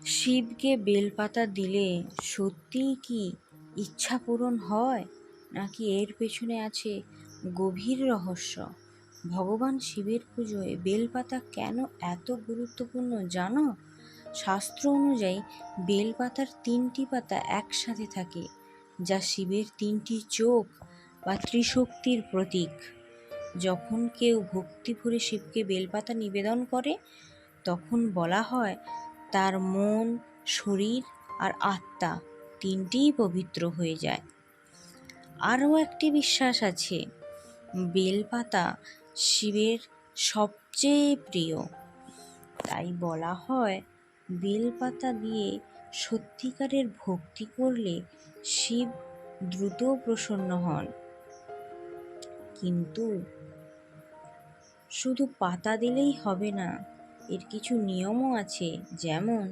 শিবকে বেলপাতা দিলে সত্যিই কি ইচ্ছা পূরণ হয়, নাকি এর পেছনে আছে গভীর রহস্য? ভগবান শিবের পুজোয় বেলপাতা কেন এত গুরুত্বপূর্ণ জানো? শাস্ত্র অনুযায়ী বেলপাতার 3টি পাতা একসাথে থাকে, যা শিবের 3টি চোখ বা ত্রিশক্তির প্রতীক। যখন কেউ ভক্তি ভরে শিবকে বেলপাতা নিবেদন করে, তখন বলা হয় তার মন, শরীর আর আত্মা 3টিই পবিত্র হয়ে যায়। আরও একটি বিশ্বাস আছে, বেলপাতা শিবের সবচেয়ে প্রিয়। তাই বলা হয় বেলপাতা দিয়ে সত্যিকারের ভক্তি করলে শিব দ্রুত প্রসন্ন হন। কিন্তু শুধু পাতা দিলেই হবে না, এর কিছু নিয়মও আছে। যেমন,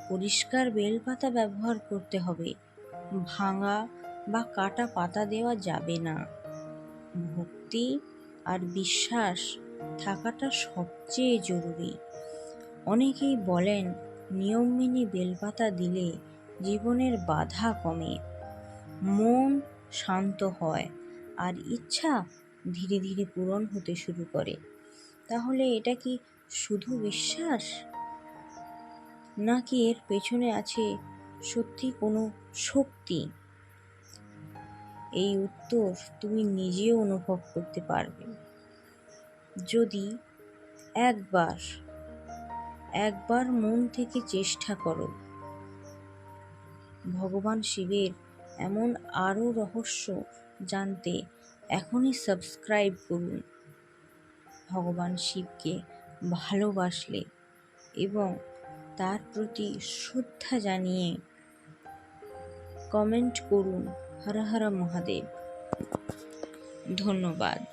পরিষ্কার বেলপাতা ব্যবহার করতে হবে, ভাঙা বা কাটা পাতা দেওয়া যাবে না। ভক্তি আর বিশ্বাস থাকাটা সবচেয়ে জরুরি। অনেকেই বলেন নিয়ম মেনে বেলপাতা দিলে জীবনের বাধা কমে, মন শান্ত হয় আর ইচ্ছা ধীরে ধীরে পূরণ হতে শুরু করে। তাহলে এটা কি শুধু বিশ্বাস, নাকি এর পেছনে আছে সত্যি কোনো শক্তি? এই উত্তর তুমি নিজেও অনুভব করতে পারবে যদি একবার মন থেকে চেষ্টা করো। ভগবান শিবের এমন আরও রহস্য জানতে এখনই সাবস্ক্রাইব করুন। ভগবান শিবকে ভালোবাসলে এবং তার প্রতি শ্রদ্ধা জানিয়ে কমেন্ট করুন হর হর মহাদেব। ধন্যবাদ।